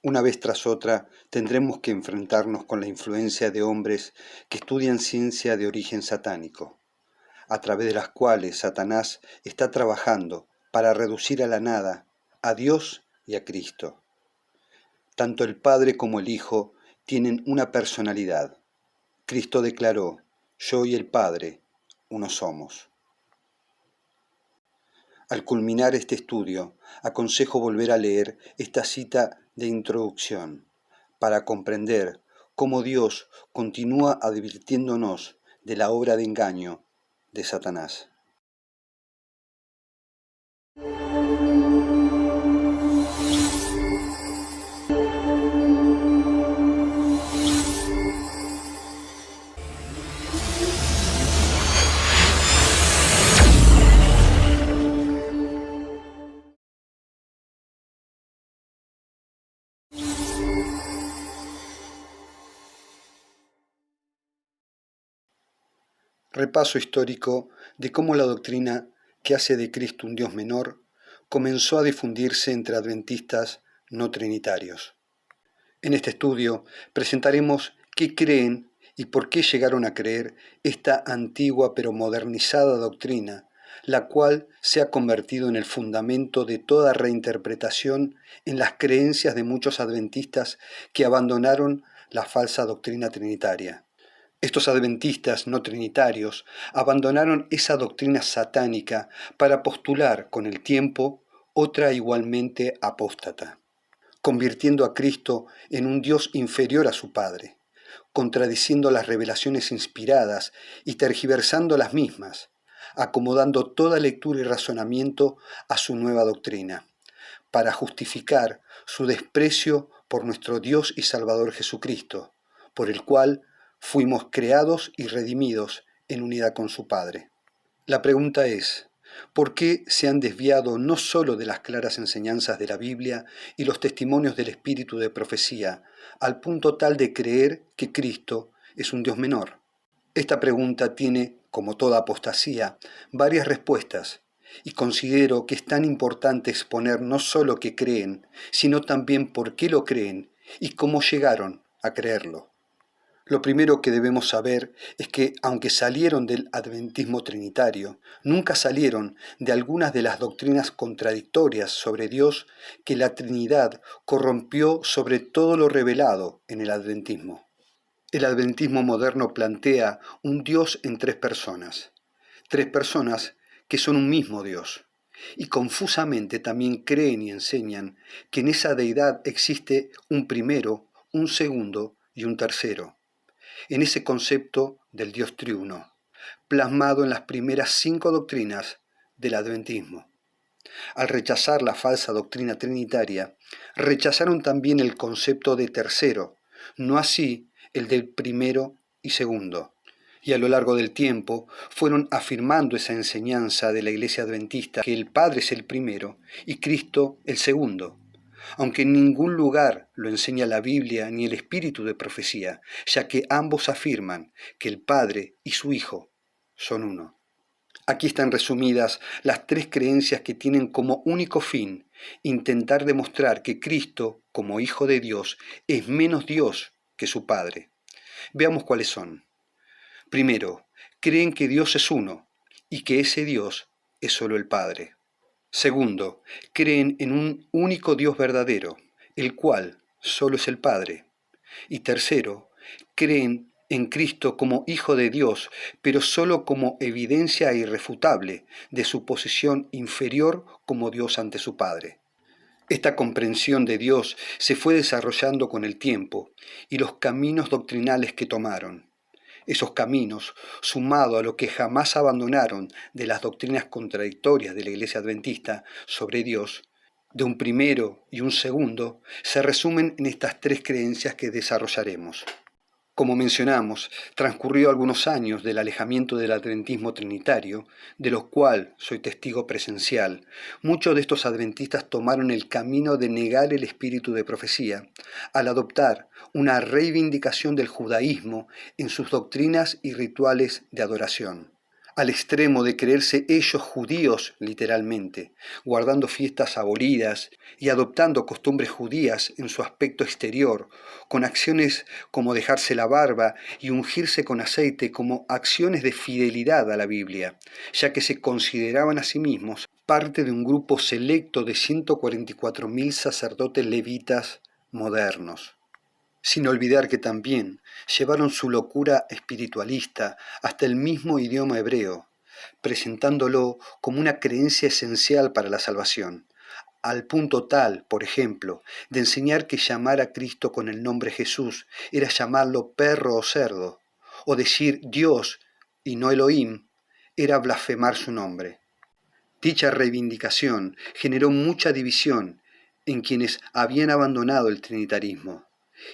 Una vez tras otra tendremos que enfrentarnos con la influencia de hombres que estudian ciencia de origen satánico, a través de las cuales Satanás está trabajando para reducir a la nada a Dios y a Cristo. Tanto el Padre como el Hijo tienen una personalidad. Cristo declaró: yo y el Padre, uno somos. Al culminar este estudio, aconsejo volver a leer esta cita de introducción para comprender cómo Dios continúa advirtiéndonos de la obra de engaño de Satanás. Repaso histórico de cómo la doctrina que hace de Cristo un Dios menor comenzó a difundirse entre adventistas no trinitarios. En este estudio presentaremos qué creen y por qué llegaron a creer esta antigua pero modernizada doctrina, la cual se ha convertido en el fundamento de toda reinterpretación en las creencias de muchos adventistas que abandonaron la falsa doctrina trinitaria. Estos adventistas no trinitarios abandonaron esa doctrina satánica para postular con el tiempo otra igualmente apóstata, convirtiendo a Cristo en un Dios inferior a su Padre, contradiciendo las revelaciones inspiradas y tergiversando las mismas, acomodando toda lectura y razonamiento a su nueva doctrina, para justificar su desprecio por nuestro Dios y Salvador Jesucristo, por el cual fuimos creados y redimidos en unidad con su Padre. La pregunta es: ¿por qué se han desviado no solo de las claras enseñanzas de la Biblia y los testimonios del espíritu de profecía, al punto tal de creer que Cristo es un Dios menor? Esta pregunta tiene, como toda apostasía, varias respuestas, y considero que es tan importante exponer no solo qué creen, sino también por qué lo creen y cómo llegaron a creerlo. Lo primero que debemos saber es que, aunque salieron del adventismo trinitario, nunca salieron de algunas de las doctrinas contradictorias sobre Dios que la Trinidad corrompió sobre todo lo revelado en el adventismo. El adventismo moderno plantea un Dios en tres personas que son un mismo Dios, y confusamente también creen y enseñan que en esa deidad existe un primero, un segundo y un tercero. En ese concepto del Dios triuno, plasmado en las primeras 5 doctrinas del adventismo. Al rechazar la falsa doctrina trinitaria, rechazaron también el concepto de tercero, no así el del primero y segundo. Y a lo largo del tiempo fueron afirmando esa enseñanza de la Iglesia Adventista, que el Padre es el primero y Cristo el segundo, aunque en ningún lugar lo enseña la Biblia ni el espíritu de profecía, ya que ambos afirman que el Padre y su Hijo son uno. Aquí están resumidas las 3 creencias que tienen como único fin intentar demostrar que Cristo, como Hijo de Dios, es menos Dios que su Padre. Veamos cuáles son. Primero, creen que Dios es uno y que ese Dios es solo el Padre. Segundo, creen en un único Dios verdadero, el cual solo es el Padre. Y tercero, creen en Cristo como Hijo de Dios, pero solo como evidencia irrefutable de su posición inferior como Dios ante su Padre. Esta comprensión de Dios se fue desarrollando con el tiempo y los caminos doctrinales que tomaron. Esos caminos, sumado a lo que jamás abandonaron de las doctrinas contradictorias de la Iglesia Adventista sobre Dios, de un primero y un segundo, se resumen en estas 3 creencias que desarrollaremos. Como mencionamos, transcurrió algunos años del alejamiento del adventismo trinitario, de lo cual soy testigo presencial. Muchos de estos adventistas tomaron el camino de negar el espíritu de profecía, al adoptar una reivindicación del judaísmo en sus doctrinas y rituales de adoración. al extremo de creerse ellos judíos literalmente, guardando fiestas abolidas y adoptando costumbres judías en su aspecto exterior, con acciones como dejarse la barba y ungirse con aceite como acciones de fidelidad a la Biblia, ya que se consideraban a sí mismos parte de un grupo selecto de 144.000 sacerdotes levitas modernos. Sin olvidar que también llevaron su locura espiritualista hasta el mismo idioma hebreo, presentándolo como una creencia esencial para la salvación, al punto tal, por ejemplo, de enseñar que llamar a Cristo con el nombre Jesús era llamarlo perro o cerdo, o decir Dios y no Elohim era blasfemar su nombre. Dicha reivindicación generó mucha división en quienes habían abandonado el trinitarismo,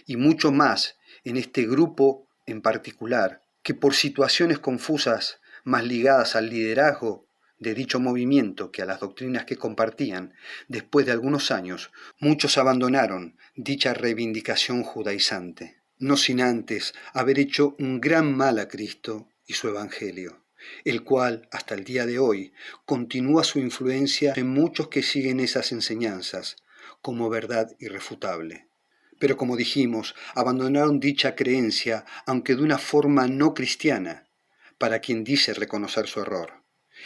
y mucho más en este grupo en particular, que por situaciones confusas más ligadas al liderazgo de dicho movimiento que a las doctrinas que compartían, después de algunos años, muchos abandonaron dicha reivindicación judaizante, no sin antes haber hecho un gran mal a Cristo y su Evangelio, el cual, hasta el día de hoy, continúa su influencia en muchos que siguen esas enseñanzas como verdad irrefutable. Pero como dijimos, abandonaron dicha creencia, aunque de una forma no cristiana, para quien dice reconocer su error,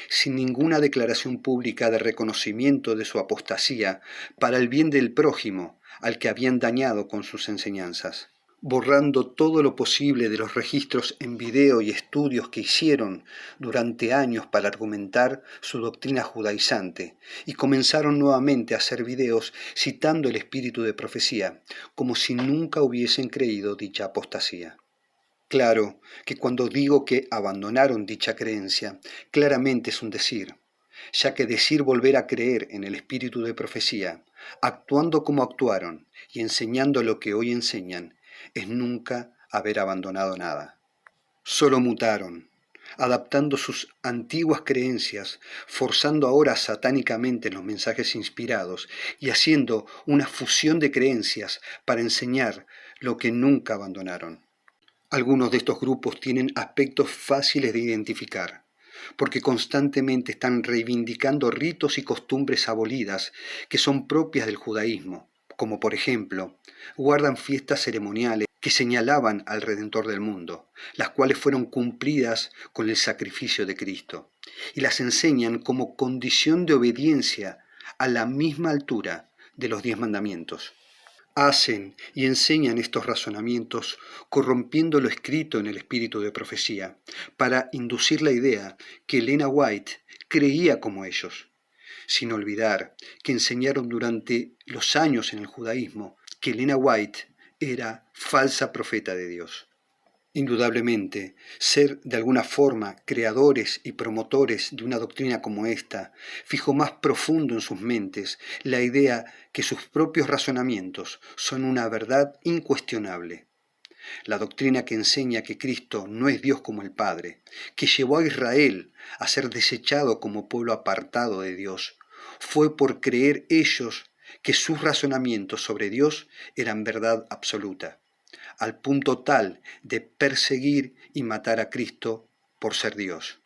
sin ninguna declaración pública de reconocimiento de su apostasía para el bien del prójimo al que habían dañado con sus enseñanzas, borrando todo lo posible de los registros en video y estudios que hicieron durante años para argumentar su doctrina judaizante, y comenzaron nuevamente a hacer videos citando el espíritu de profecía, como si nunca hubiesen creído dicha apostasía. Claro que cuando digo que abandonaron dicha creencia, claramente es un decir, ya que decir volver a creer en el espíritu de profecía, actuando como actuaron y enseñando lo que hoy enseñan, es nunca haber abandonado nada. Solo mutaron, adaptando sus antiguas creencias, forzando ahora satánicamente los mensajes inspirados y haciendo una fusión de creencias para enseñar lo que nunca abandonaron. Algunos de estos grupos tienen aspectos fáciles de identificar, porque constantemente están reivindicando ritos y costumbres abolidas que son propias del judaísmo, como por ejemplo, guardan fiestas ceremoniales que señalaban al Redentor del mundo, las cuales fueron cumplidas con el sacrificio de Cristo, y las enseñan como condición de obediencia a la misma altura de los 10 mandamientos. Hacen y enseñan estos razonamientos corrompiendo lo escrito en el espíritu de profecía, para inducir la idea que Elena White creía como ellos, sin olvidar que enseñaron durante los años en el judaísmo que Elena White era falsa profeta de Dios. Indudablemente, ser de alguna forma creadores y promotores de una doctrina como esta fijó más profundo en sus mentes la idea que sus propios razonamientos son una verdad incuestionable. La doctrina que enseña que Cristo no es Dios como el Padre, que llevó a Israel a ser desechado como pueblo apartado de Dios, fue por creer ellos que sus razonamientos sobre Dios eran verdad absoluta, al punto tal de perseguir y matar a Cristo por ser Dios,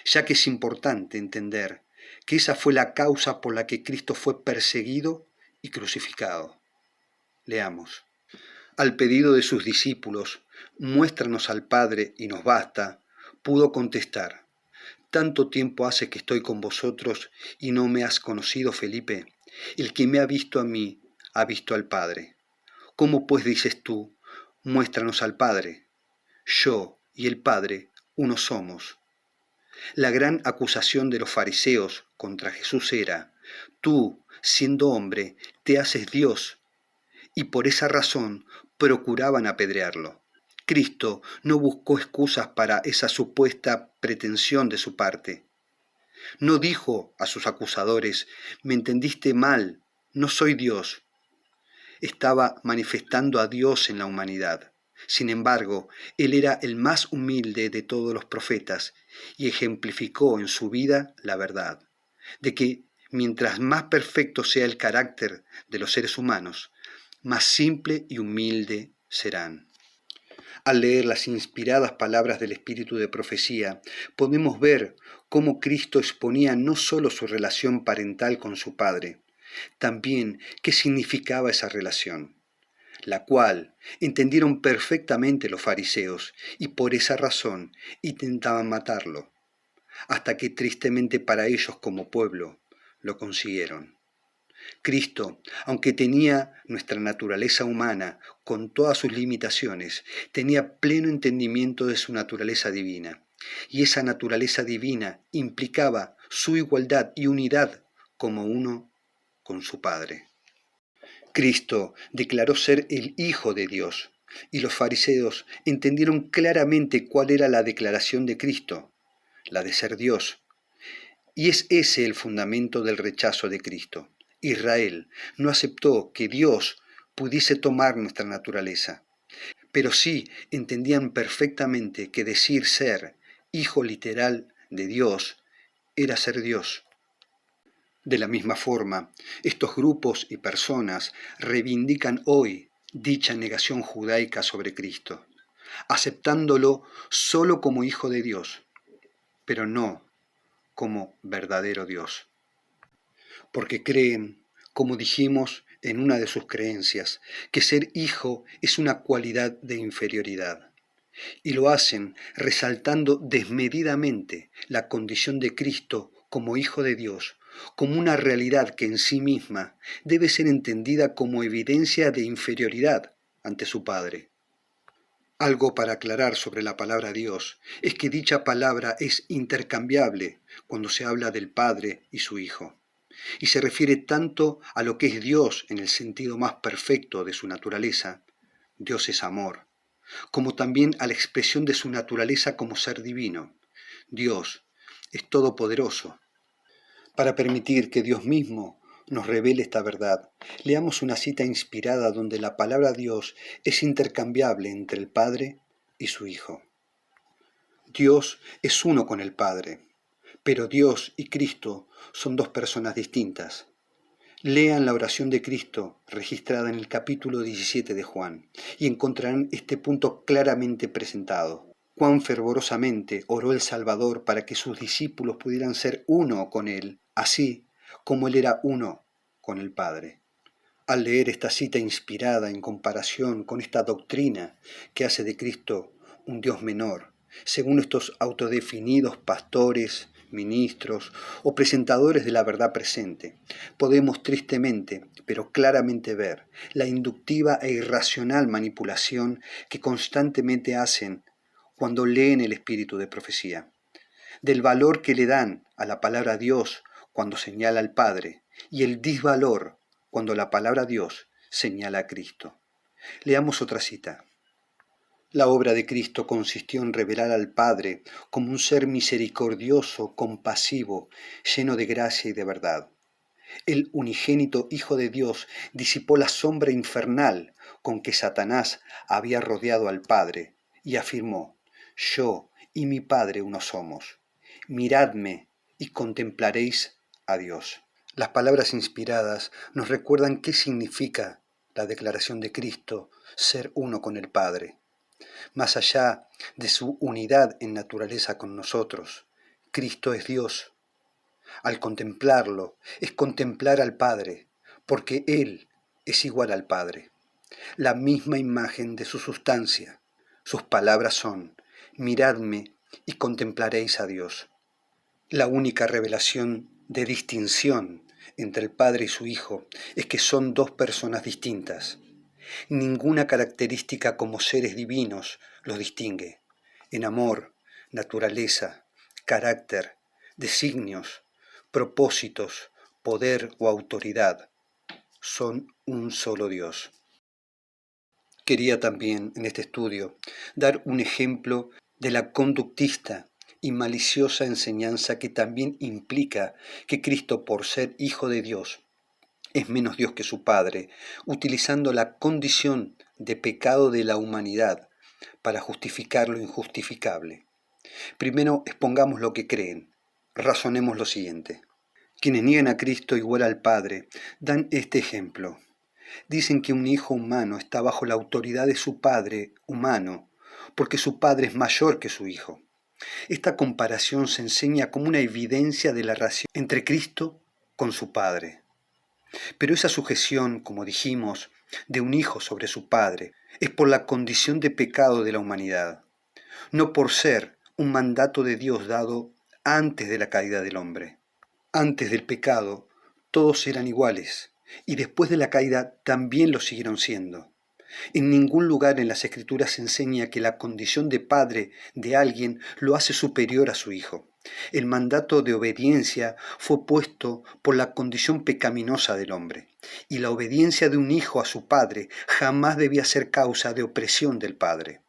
ya que es importante entender que esa fue la causa por la que Cristo fue perseguido y crucificado. Leamos. Al pedido de sus discípulos, muéstranos al Padre y nos basta, pudo contestar, tanto tiempo hace que estoy con vosotros y no me has conocido, Felipe. El que me ha visto a mí, ha visto al Padre. ¿Cómo pues dices tú, muéstranos al Padre? Yo y el Padre uno somos. La gran acusación de los fariseos contra Jesús era, tú, siendo hombre, te haces Dios, y por esa razón procuraban apedrearlo. Cristo no buscó excusas para esa supuesta pretensión de su parte. No dijo a sus acusadores, me entendiste mal, no soy Dios. Estaba manifestando a Dios en la humanidad. Sin embargo, él era el más humilde de todos los profetas y ejemplificó en su vida la verdad, de que mientras más perfecto sea el carácter de los seres humanos, más simple y humilde serán. Al leer las inspiradas palabras del Espíritu de profecía, podemos ver cómo Cristo exponía no solo su relación parental con su Padre, también qué significaba esa relación, la cual entendieron perfectamente los fariseos y por esa razón intentaban matarlo, hasta que tristemente para ellos como pueblo lo consiguieron. Cristo, aunque tenía nuestra naturaleza humana con todas sus limitaciones, tenía pleno entendimiento de su naturaleza divina. Y esa naturaleza divina implicaba su igualdad y unidad como uno con su Padre. Cristo declaró ser el Hijo de Dios, y los fariseos entendieron claramente cuál era la declaración de Cristo, la de ser Dios. Y es ese el fundamento del rechazo de Cristo. Israel no aceptó que Dios pudiese tomar nuestra naturaleza, pero sí entendían perfectamente que decir ser hijo literal de Dios era ser Dios. De la misma forma, estos grupos y personas reivindican hoy dicha negación judaica sobre Cristo, aceptándolo solo como hijo de Dios, pero no como verdadero Dios. Porque creen, como dijimos en una de sus creencias, que ser hijo es una cualidad de inferioridad. Y lo hacen resaltando desmedidamente la condición de Cristo como Hijo de Dios, como una realidad que en sí misma debe ser entendida como evidencia de inferioridad ante su Padre. Algo para aclarar sobre la palabra Dios es que dicha palabra es intercambiable cuando se habla del Padre y su Hijo, y se refiere tanto a lo que es Dios en el sentido más perfecto de su naturaleza, Dios es amor, como también a la expresión de su naturaleza como ser divino. Dios es todopoderoso. Para permitir que Dios mismo nos revele esta verdad, leamos una cita inspirada donde la palabra Dios es intercambiable entre el Padre y su Hijo. Dios es uno con el Padre, pero Dios y Cristo son dos personas distintas. Lean la oración de Cristo registrada en el capítulo 17 de Juan y encontrarán este punto claramente presentado. Cuán fervorosamente oró el Salvador para que sus discípulos pudieran ser uno con Él, así como Él era uno con el Padre. Al leer esta cita inspirada en comparación con esta doctrina que hace de Cristo un Dios menor, según estos autodefinidos pastores, ministros o presentadores de la verdad presente, podemos tristemente, pero claramente ver la inductiva e irracional manipulación que constantemente hacen cuando leen el espíritu de profecía, del valor que le dan a la palabra Dios cuando señala al Padre y el disvalor cuando la palabra Dios señala a Cristo. Leamos otra cita. La obra de Cristo consistió en revelar al Padre como un ser misericordioso, compasivo, lleno de gracia y de verdad. El unigénito Hijo de Dios disipó la sombra infernal con que Satanás había rodeado al Padre y afirmó: yo y mi Padre uno somos. Miradme y contemplaréis a Dios. Las palabras inspiradas nos recuerdan qué significa la declaración de Cristo, ser uno con el Padre. Más allá de su unidad en naturaleza con nosotros, Cristo es Dios. Al contemplarlo, es contemplar al Padre, porque Él es igual al Padre, la misma imagen de su sustancia. Sus palabras son: miradme y contemplaréis a Dios. La única revelación de distinción entre el Padre y su Hijo es que son dos personas distintas. Ninguna característica como seres divinos los distingue. En amor, naturaleza, carácter, designios, propósitos, poder o autoridad, son un solo Dios. Quería también, en este estudio, dar un ejemplo de la conductista y maliciosa enseñanza que también implica que Cristo, por ser Hijo de Dios, es menos Dios que su Padre, utilizando la condición de pecado de la humanidad para justificar lo injustificable. Primero expongamos lo que creen. Razonemos lo siguiente. Quienes niegan a Cristo igual al Padre dan este ejemplo. Dicen que un hijo humano está bajo la autoridad de su padre humano, porque su Padre es mayor que su Hijo. Esta comparación se enseña como una evidencia de la relación entre Cristo con su Padre. Pero esa sujeción, como dijimos, de un hijo sobre su padre, es por la condición de pecado de la humanidad, no por ser un mandato de Dios dado antes de la caída del hombre. Antes del pecado, todos eran iguales, y después de la caída también lo siguieron siendo. En ningún lugar en las Escrituras se enseña que la condición de padre de alguien lo hace superior a su hijo. El mandato de obediencia fue puesto por la condición pecaminosa del hombre, y la obediencia de un hijo a su padre jamás debía ser causa de opresión del padre.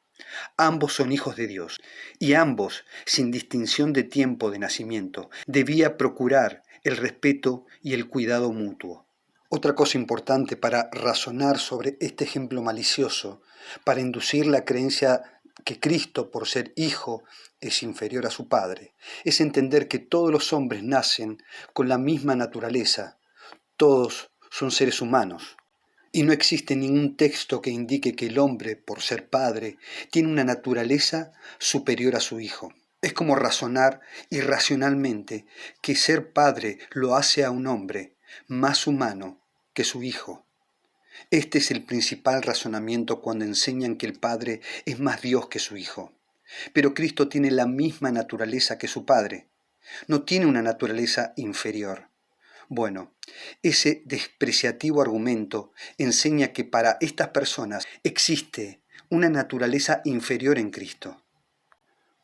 Ambos son hijos de Dios, y ambos, sin distinción de tiempo de nacimiento, debía procurar el respeto y el cuidado mutuo. Otra cosa importante para razonar sobre este ejemplo malicioso, para inducir la creencia que Cristo, por ser hijo, es inferior a su Padre, es entender que todos los hombres nacen con la misma naturaleza, todos son seres humanos, y no existe ningún texto que indique que el hombre, por ser padre, tiene una naturaleza superior a su hijo. Es como razonar irracionalmente que ser padre lo hace a un hombre más humano que su hijo. Este es el principal razonamiento cuando enseñan que el Padre es más Dios que su Hijo. Pero Cristo tiene la misma naturaleza que su Padre. No tiene una naturaleza inferior. Bueno, ese despreciativo argumento enseña que para estas personas existe una naturaleza inferior en Cristo.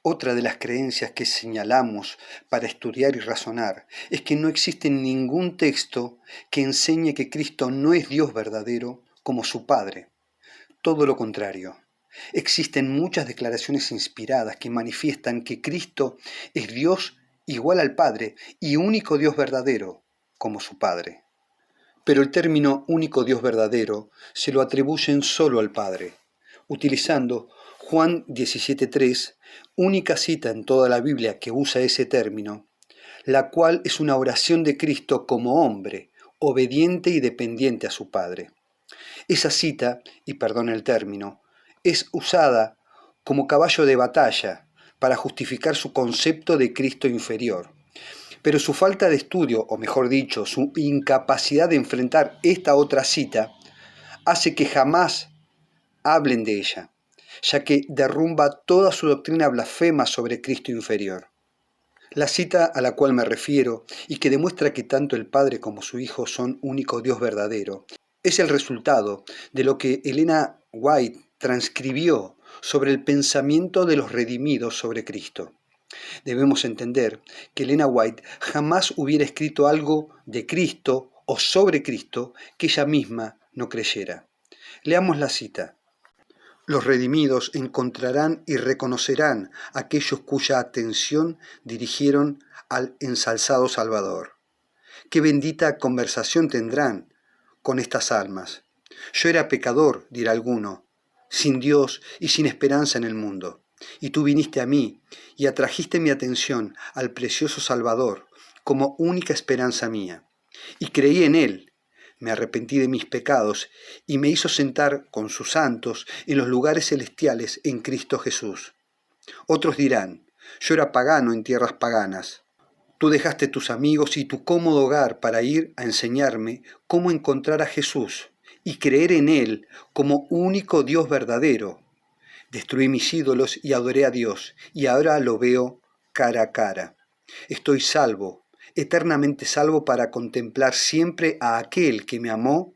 Otra de las creencias que señalamos para estudiar y razonar es que no existe ningún texto que enseñe que Cristo no es Dios verdadero como su Padre. Todo lo contrario. Existen muchas declaraciones inspiradas que manifiestan que Cristo es Dios igual al Padre y único Dios verdadero como su Padre. Pero el término único Dios verdadero se lo atribuyen solo al Padre, utilizando Juan 17:3, única cita en toda la Biblia que usa ese término, la cual es una oración de Cristo como hombre, obediente y dependiente a su Padre. Esa cita, y perdón el término, es usada como caballo de batalla para justificar su concepto de Cristo inferior. Pero su falta de estudio, o mejor dicho, su incapacidad de enfrentar esta otra cita, hace que jamás hablen de ella, ya que derrumba toda su doctrina blasfema sobre Cristo inferior. La cita a la cual me refiero, y que demuestra que tanto el Padre como su Hijo son único Dios verdadero, es el resultado de lo que Elena White transcribió sobre el pensamiento de los redimidos sobre Cristo. Debemos entender que Elena White jamás hubiera escrito algo de Cristo o sobre Cristo que ella misma no creyera. Leamos la cita. Los redimidos encontrarán y reconocerán a aquellos cuya atención dirigieron al ensalzado Salvador. Qué bendita conversación tendrán con estas almas. Yo era pecador, dirá alguno, sin Dios y sin esperanza en el mundo. Y tú viniste a mí y atrajiste mi atención al precioso Salvador como única esperanza mía. Y creí en Él. Me arrepentí de mis pecados y me hizo sentar con sus santos en los lugares celestiales en Cristo Jesús. Otros dirán, yo era pagano en tierras paganas. Tú dejaste tus amigos y tu cómodo hogar para ir a enseñarme cómo encontrar a Jesús y creer en Él como único Dios verdadero. Destruí mis ídolos y adoré a Dios, y ahora lo veo cara a cara. Estoy salvo, eternamente salvo para contemplar siempre a aquel que me amó.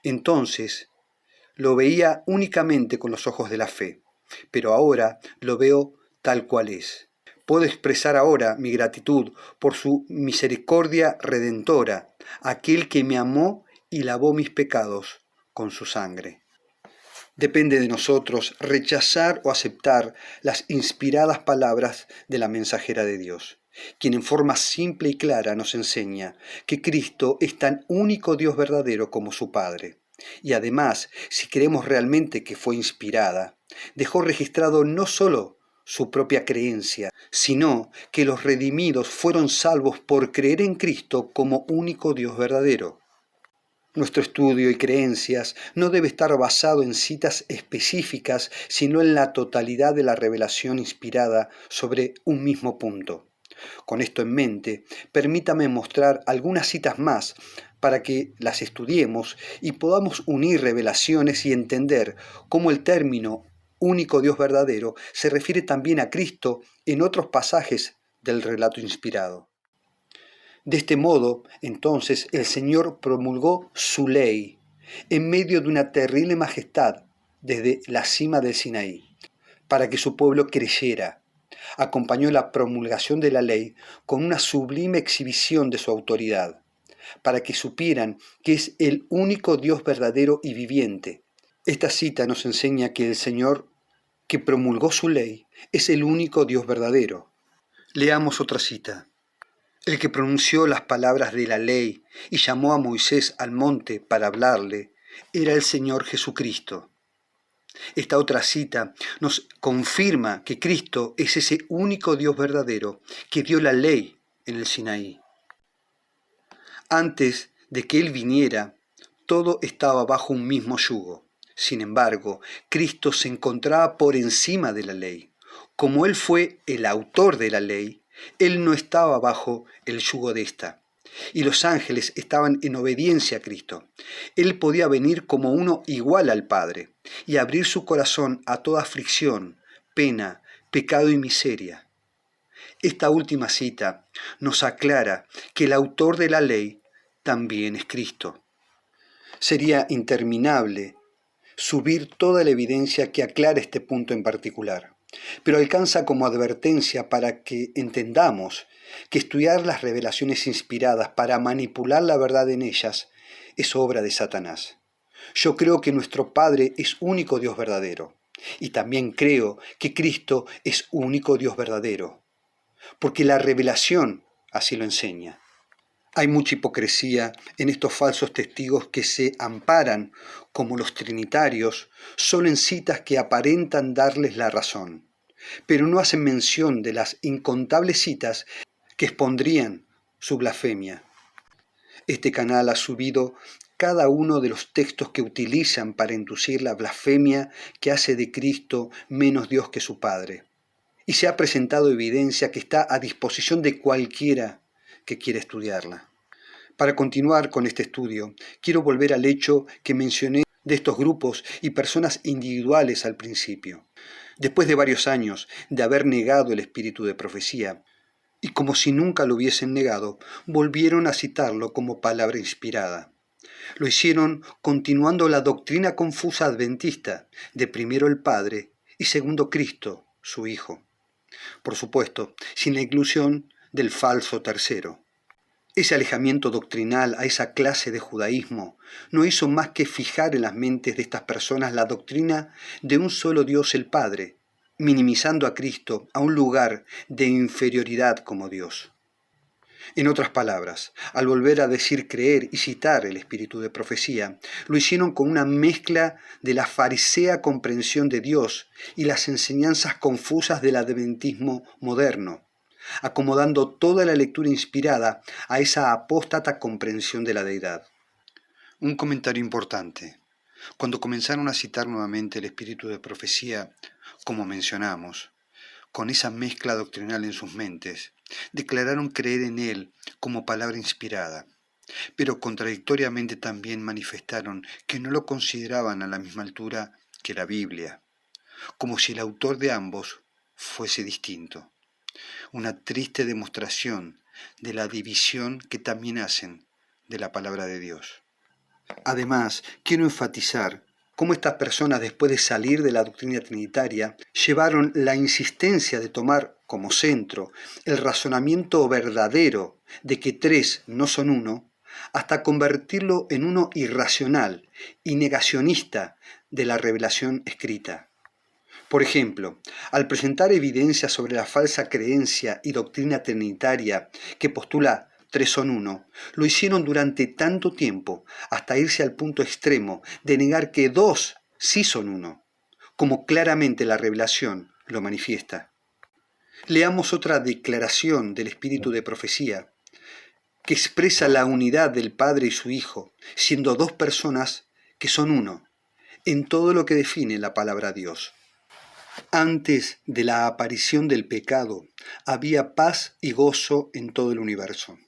Entonces lo veía únicamente con los ojos de la fe, pero ahora lo veo tal cual es. Puedo expresar ahora mi gratitud por su misericordia redentora, aquel que me amó y lavó mis pecados con su sangre. Depende de nosotros rechazar o aceptar las inspiradas palabras de la mensajera de Dios, quien en forma simple y clara nos enseña que Cristo es tan único Dios verdadero como su Padre. Y además, si creemos realmente que fue inspirada, dejó registrado no solo su propia creencia, sino que los redimidos fueron salvos por creer en Cristo como único Dios verdadero. Nuestro estudio y creencias no debe estar basado en citas específicas, sino en la totalidad de la revelación inspirada sobre un mismo punto. Con esto en mente, permítame mostrar algunas citas más para que las estudiemos y podamos unir revelaciones y entender cómo el término único Dios verdadero se refiere también a Cristo en otros pasajes del relato inspirado. De este modo, entonces, el Señor promulgó su ley en medio de una terrible majestad desde la cima del Sinaí, para que su pueblo creyera. Acompañó la promulgación de la ley con una sublime exhibición de su autoridad, para que supieran que es el único Dios verdadero y viviente. Esta cita nos enseña que el Señor, que promulgó su ley, es el único Dios verdadero. Leamos otra cita. El que pronunció las palabras de la ley y llamó a Moisés al monte para hablarle, era el Señor Jesucristo. Esta otra cita nos confirma que Cristo es ese único Dios verdadero que dio la ley en el Sinaí. Antes de que Él viniera, todo estaba bajo un mismo yugo. Sin embargo, Cristo se encontraba por encima de la ley. Como Él fue el autor de la ley, Él no estaba bajo el yugo de esta. Y los ángeles estaban en obediencia a Cristo. Él podía venir como uno igual al Padre y abrir su corazón a toda aflicción, pena, pecado y miseria. Esta última cita nos aclara que el autor de la ley también es Cristo. Sería interminable subir toda la evidencia que aclara este punto en particular, pero alcanza como advertencia para que entendamos que estudiar las revelaciones inspiradas para manipular la verdad en ellas es obra de Satanás. Yo creo que nuestro Padre es único Dios verdadero, y también creo que Cristo es único Dios verdadero, porque la revelación así lo enseña. Hay mucha hipocresía en estos falsos testigos que se amparan, como los trinitarios, solo en citas que aparentan darles la razón, pero no hacen mención de las incontables citas que expondrían su blasfemia. Este canal ha subido cada uno de los textos que utilizan para inducir la blasfemia que hace de Cristo menos Dios que su Padre. Y se ha presentado evidencia que está a disposición de cualquiera que quiera estudiarla. Para continuar con este estudio, quiero volver al hecho que mencioné de estos grupos y personas individuales al principio. Después de varios años de haber negado el espíritu de profecía, y como si nunca lo hubiesen negado, volvieron a citarlo como palabra inspirada. Lo hicieron continuando la doctrina confusa adventista de primero el Padre y segundo Cristo, su Hijo. Por supuesto, sin la inclusión del falso tercero. Ese alejamiento doctrinal a esa clase de judaísmo no hizo más que fijar en las mentes de estas personas la doctrina de un solo Dios el Padre, minimizando a Cristo a un lugar de inferioridad como Dios. En otras palabras, al volver a decir creer y citar el espíritu de profecía, lo hicieron con una mezcla de la farisea comprensión de Dios y las enseñanzas confusas del adventismo moderno, acomodando toda la lectura inspirada a esa apóstata comprensión de la deidad. Un comentario importante. Cuando comenzaron a citar nuevamente el espíritu de profecía, como mencionamos, con esa mezcla doctrinal en sus mentes, declararon creer en él como palabra inspirada, pero contradictoriamente también manifestaron que no lo consideraban a la misma altura que la Biblia, como si el autor de ambos fuese distinto. Una triste demostración de la división que también hacen de la palabra de Dios. Además, quiero enfatizar cómo estas personas, después de salir de la doctrina trinitaria, llevaron la insistencia de tomar como centro el razonamiento verdadero de que tres no son uno, hasta convertirlo en uno irracional y negacionista de la revelación escrita. Por ejemplo, al presentar evidencia sobre la falsa creencia y doctrina trinitaria que postula tres son uno, lo hicieron durante tanto tiempo hasta irse al punto extremo de negar que dos sí son uno, como claramente la revelación lo manifiesta. Leamos otra declaración del espíritu de profecía que expresa la unidad del Padre y su Hijo, siendo dos personas que son uno, en todo lo que define la palabra Dios. Antes de la aparición del pecado, había paz y gozo en todo el universo.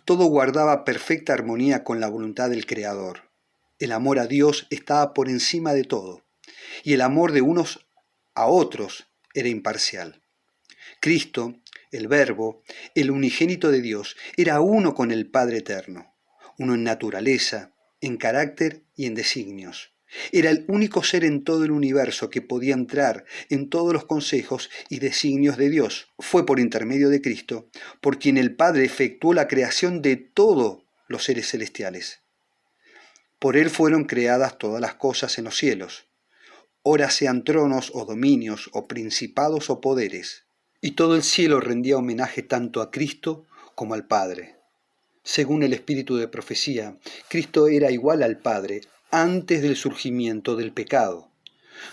Todo guardaba perfecta armonía con la voluntad del Creador. El amor a Dios estaba por encima de todo, y el amor de unos a otros era imparcial. Cristo, el Verbo, el unigénito de Dios, era uno con el Padre eterno, uno en naturaleza, en carácter y en designios. Era el único ser en todo el universo que podía entrar en todos los consejos y designios de Dios. Fue por intermedio de Cristo, por quien el Padre efectuó la creación de todos los seres celestiales. Por él fueron creadas todas las cosas en los cielos, ora sean tronos o dominios o principados o poderes, y todo el cielo rendía homenaje tanto a Cristo como al Padre. Según el espíritu de profecía, Cristo era igual al Padre antes del surgimiento del pecado,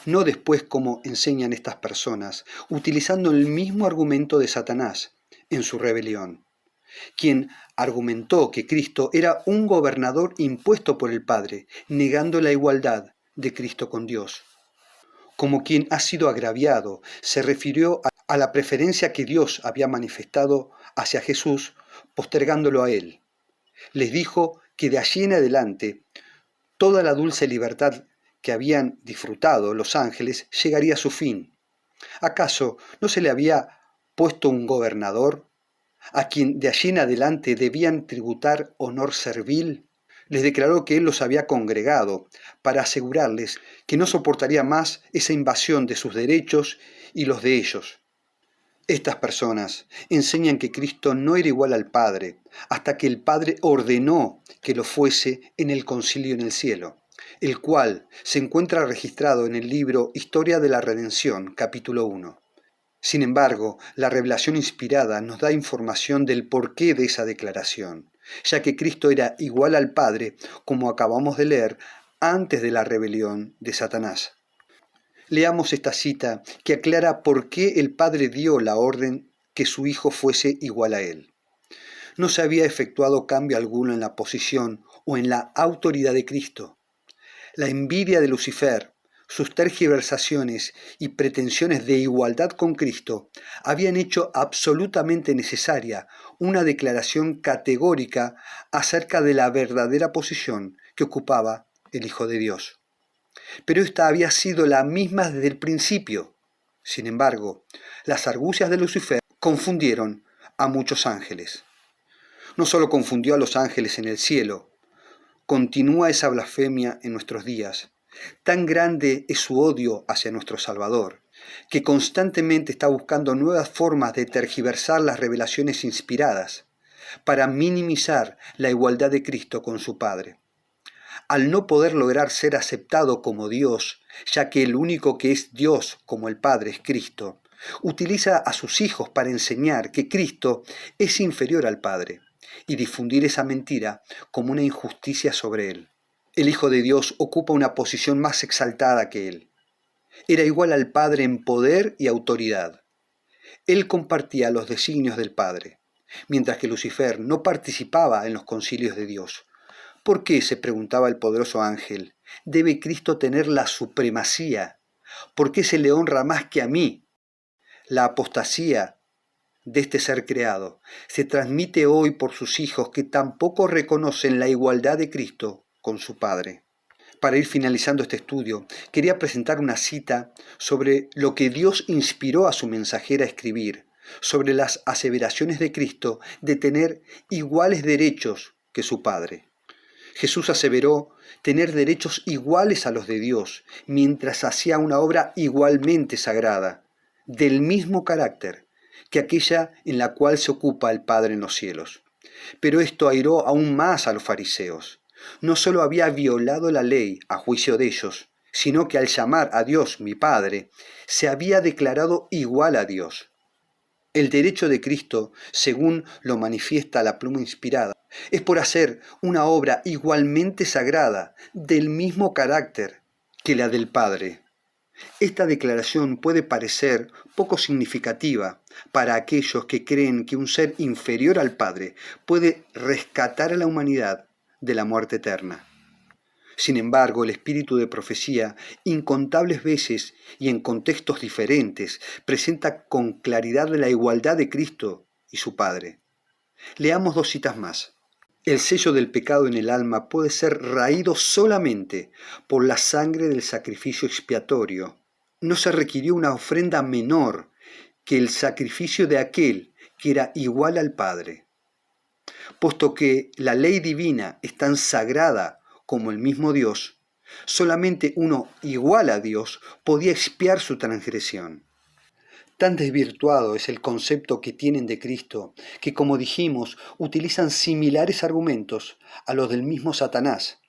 no después como enseñan estas personas, utilizando el mismo argumento de Satanás en su rebelión, quien argumentó que Cristo era un gobernador impuesto por el Padre, negando la igualdad de Cristo con Dios. Como quien ha sido agraviado, se refirió a la preferencia que Dios había manifestado hacia Jesús, postergándolo a él. Les dijo que de allí en adelante, toda la dulce libertad que habían disfrutado los ángeles llegaría a su fin. ¿Acaso no se le había puesto un gobernador a quien de allí en adelante debían tributar honor servil? Les declaró que él los había congregado para asegurarles que no soportaría más esa invasión de sus derechos y los de ellos. Estas personas enseñan que Cristo no era igual al Padre hasta que el Padre ordenó que lo fuese en el concilio en el cielo, el cual se encuentra registrado en el libro Historia de la Redención, capítulo 1. Sin embargo, la revelación inspirada nos da información del porqué de esa declaración, ya que Cristo era igual al Padre, como acabamos de leer, antes de la rebelión de Satanás. Leamos esta cita que aclara por qué el Padre dio la orden que su Hijo fuese igual a él. No se había efectuado cambio alguno en la posición o en la autoridad de Cristo. La envidia de Lucifer, sus tergiversaciones y pretensiones de igualdad con Cristo habían hecho absolutamente necesaria una declaración categórica acerca de la verdadera posición que ocupaba el Hijo de Dios. Pero esta había sido la misma desde el principio. Sin embargo, las argucias de Lucifer confundieron a muchos ángeles. No solo confundió a los ángeles en el cielo, continúa esa blasfemia en nuestros días. Tan grande es su odio hacia nuestro Salvador, que constantemente está buscando nuevas formas de tergiversar las revelaciones inspiradas para minimizar la igualdad de Cristo con su Padre. Al no poder lograr ser aceptado como Dios, ya que el único que es Dios como el Padre es Cristo, utiliza a sus hijos para enseñar que Cristo es inferior al Padre y difundir esa mentira como una injusticia sobre él. El Hijo de Dios ocupa una posición más exaltada que él. Era igual al Padre en poder y autoridad. Él compartía los designios del Padre, mientras que Lucifer no participaba en los concilios de Dios. ¿Por qué, se preguntaba el poderoso ángel, debe Cristo tener la supremacía? ¿Por qué se le honra más que a mí? La apostasía de este ser creado se transmite hoy por sus hijos que tampoco reconocen la igualdad de Cristo con su Padre. Para ir finalizando este estudio, quería presentar una cita sobre lo que Dios inspiró a su mensajera a escribir, sobre las aseveraciones de Cristo de tener iguales derechos que su Padre. Jesús aseveró tener derechos iguales a los de Dios, mientras hacía una obra igualmente sagrada, del mismo carácter que aquella en la cual se ocupa el Padre en los cielos. Pero esto airó aún más a los fariseos. No solo había violado la ley a juicio de ellos, sino que al llamar a Dios mi Padre, se había declarado igual a Dios. El derecho de Cristo, según lo manifiesta la pluma inspirada, es por hacer una obra igualmente sagrada, del mismo carácter que la del Padre. Esta declaración puede parecer poco significativa para aquellos que creen que un ser inferior al Padre puede rescatar a la humanidad de la muerte eterna. Sin embargo, el espíritu de profecía, incontables veces y en contextos diferentes, presenta con claridad la igualdad de Cristo y su Padre. Leamos 2 citas más. El sello del pecado en el alma puede ser raído solamente por la sangre del sacrificio expiatorio. No se requirió una ofrenda menor que el sacrificio de aquel que era igual al Padre. Puesto que la ley divina es tan sagrada como el mismo Dios, solamente uno igual a Dios podía expiar su transgresión. Tan desvirtuado es el concepto que tienen de Cristo, que como dijimos, utilizan similares argumentos a los del mismo Satanás.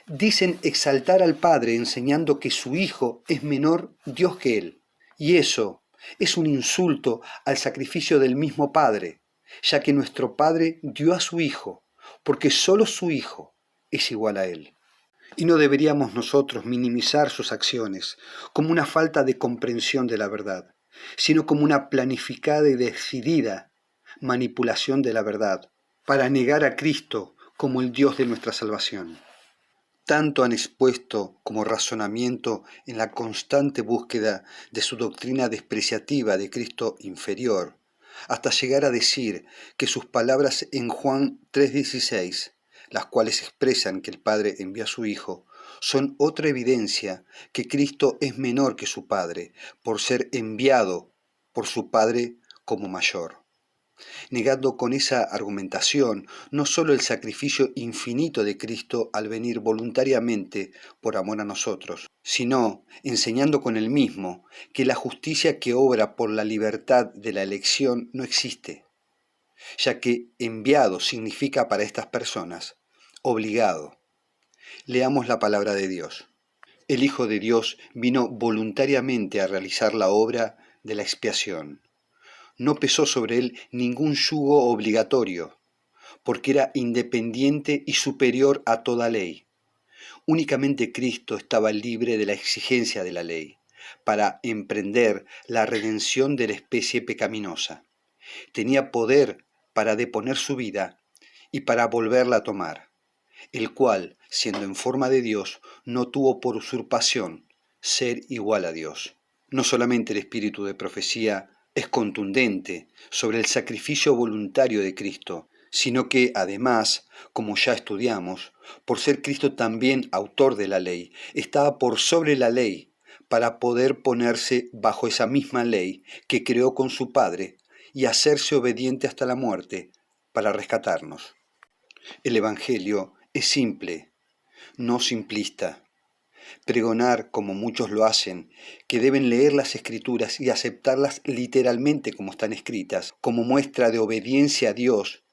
Dicen exaltar al Padre enseñando que su Hijo es menor Dios que Él. Y eso es un insulto al sacrificio del mismo Padre, ya que nuestro Padre dio a su Hijo, porque solo su Hijo es igual a Él. Y no deberíamos nosotros minimizar sus acciones como una falta de comprensión de la verdad, sino como una planificada y decidida manipulación de la verdad, para negar a Cristo como el Dios de nuestra salvación. Tanto han expuesto como razonamiento en la constante búsqueda de su doctrina despreciativa de Cristo inferior, hasta llegar a decir que sus palabras en Juan 3:16, las cuales expresan que el Padre envió a su Hijo, son otra evidencia que Cristo es menor que su Padre, por ser enviado por su Padre como mayor, negando con esa argumentación no solo el sacrificio infinito de Cristo al venir voluntariamente por amor a nosotros, sino enseñando con el mismo que la justicia que obra por la libertad de la elección no existe, ya que enviado significa para estas personas obligado. Leamos la palabra de Dios. El Hijo de Dios vino voluntariamente a realizar la obra de la expiación. No pesó sobre él ningún yugo obligatorio, porque era independiente y superior a toda ley. Únicamente Cristo estaba libre de la exigencia de la ley, para emprender la redención de la especie pecaminosa. Tenía poder para deponer su vida y para volverla a tomar, el cual, siendo en forma de Dios, no tuvo por usurpación ser igual a Dios. No solamente el espíritu de profecía es contundente sobre el sacrificio voluntario de Cristo, sino que además, como ya estudiamos, por ser Cristo también autor de la ley, estaba por sobre la ley para poder ponerse bajo esa misma ley que creó con su Padre y hacerse obediente hasta la muerte para rescatarnos. El Evangelio es simple, no simplista. Pregonar, como muchos lo hacen, que deben leer las Escrituras y aceptarlas literalmente como están escritas, como muestra de obediencia a Dios,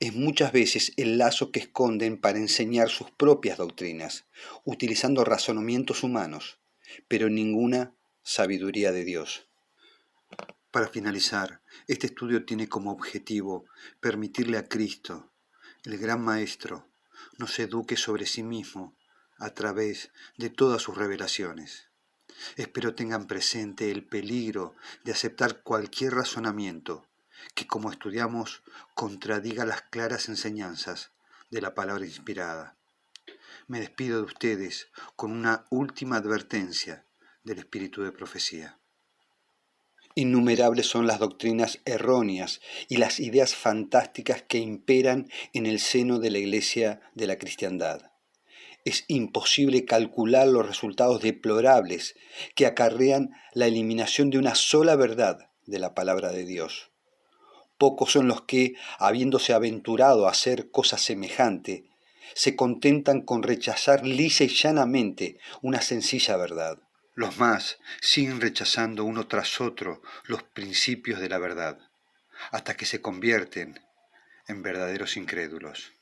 es muchas veces el lazo que esconden para enseñar sus propias doctrinas, utilizando razonamientos humanos, pero ninguna sabiduría de Dios. Para finalizar, este estudio tiene como objetivo permitirle a Cristo, el gran Maestro, nos eduque sobre sí mismo a través de todas sus revelaciones. Espero tengan presente el peligro de aceptar cualquier razonamiento que, como estudiamos, contradiga las claras enseñanzas de la palabra inspirada. Me despido de ustedes con una última advertencia del espíritu de profecía. Innumerables son las doctrinas erróneas y las ideas fantásticas que imperan en el seno de la Iglesia de la cristiandad. Es imposible calcular los resultados deplorables que acarrean la eliminación de una sola verdad de la palabra de Dios. Pocos son los que, habiéndose aventurado a hacer cosa semejante, se contentan con rechazar lisa y llanamente una sencilla verdad. Los más siguen rechazando uno tras otro los principios de la verdad, hasta que se convierten en verdaderos incrédulos.